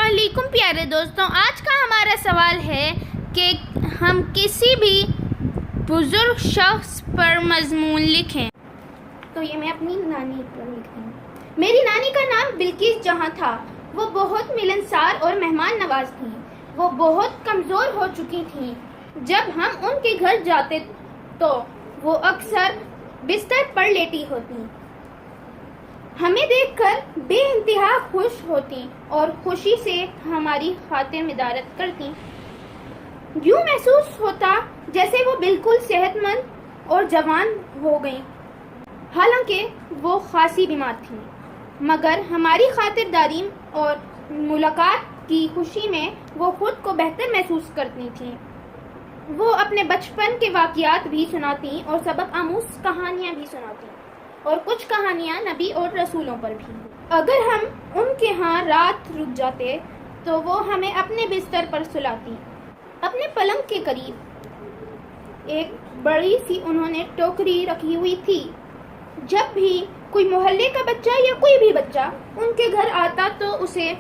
علیکم پیارے دوستوں، آج کا ہمارا سوال ہے کہ ہم کسی بھی بزرگ شخص پر مضمون لکھیں تو یہ میں اپنی نانی پر لکھتی ہوں۔ میری نانی کا نام بلقیس جہاں تھا۔ وہ بہت ملنسار اور مہمان نواز تھیں۔ وہ بہت کمزور ہو چکی تھیں۔ جب ہم ان کے گھر جاتے تو وہ اکثر بستر پر لیٹی ہوتی، ہمیں دیکھ کر بے انتہا خوش ہوتی اور خوشی سے ہماری خاطر مدارت کرتی۔ یوں محسوس ہوتا جیسے وہ بالکل صحت مند اور جوان ہو گئیں، حالانکہ وہ خاصی بیمار تھیں، مگر ہماری خاطرداری اور ملاقات کی خوشی میں وہ خود کو بہتر محسوس کرتی تھیں۔ وہ اپنے بچپن کے واقعات بھی سناتی اور سبق آموز کہانیاں بھی سناتی، اور کچھ کہانیاں نبی اور رسولوں پر بھی۔ اگر ہم ان کے ہاں رات رک جاتے تو وہ ہمیں اپنے بستر پر سلاتی۔ اپنے پلنگ کے قریب ایک بڑی سی انہوں نے ٹوکری رکھی ہوئی تھی۔ جب بھی کوئی محلے کا بچہ یا کوئی بھی بچہ ان کے گھر آتا تو اسے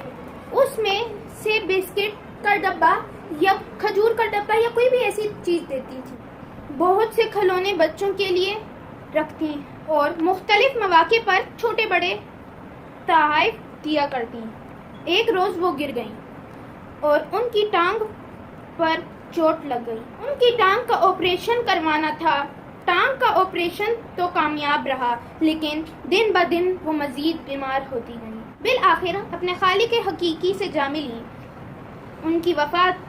اس میں سے بسکٹ کا ڈبہ یا کھجور کا ڈبہ یا کوئی بھی ایسی چیز دیتی تھی۔ بہت سے کھلونے بچوں کے لیے رکھتی اور مختلف مواقع پر چھوٹے بڑے تحائف دیا کرتی۔ ایک روز وہ گر گئیں اور ان کی ٹانگ پر چوٹ لگ گئی۔ ان کی ٹانگ کا آپریشن کروانا تھا۔ ٹانگ کا آپریشن تو کامیاب رہا، لیکن دن بدن وہ مزید بیمار ہوتی گئیں۔ بالآخر اپنے خالق حقیقی سے جا ملیں۔ ان کی وفات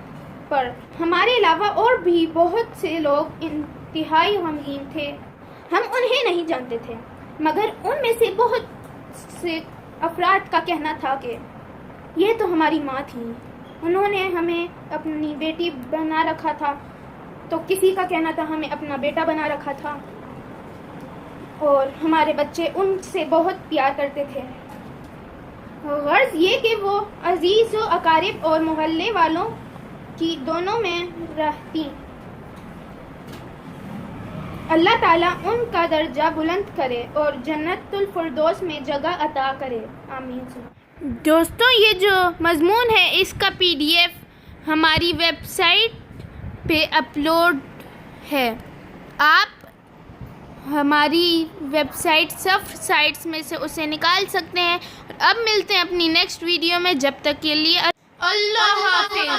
پر ہمارے علاوہ اور بھی بہت سے لوگ انتہائی غمگین تھے۔ ہم انہیں نہیں جانتے تھے، مگر ان میں سے بہت سے افراد کا کہنا تھا کہ یہ تو ہماری ماں تھی، انہوں نے ہمیں اپنی بیٹی بنا رکھا تھا، تو کسی کا کہنا تھا ہمیں اپنا بیٹا بنا رکھا تھا، اور ہمارے بچے ان سے بہت پیار کرتے تھے۔ غرض یہ کہ وہ عزیز و اقارب اور محلے والوں کی دونوں میں رہتی۔ اللہ تعالیٰ ان کا درجہ بلند کرے اور جنت الفردوس میں جگہ عطا کرے، آمین۔ دوستوں، یہ جو مضمون ہے اس کا PDF ہماری ویب سائٹ پہ اپلوڈ ہے۔ آپ ہماری ویب سائٹ صف سائٹس میں سے اسے نکال سکتے ہیں۔ اب ملتے ہیں اپنی نیکسٹ ویڈیو میں، جب تک کے لیے اللہ حافظ۔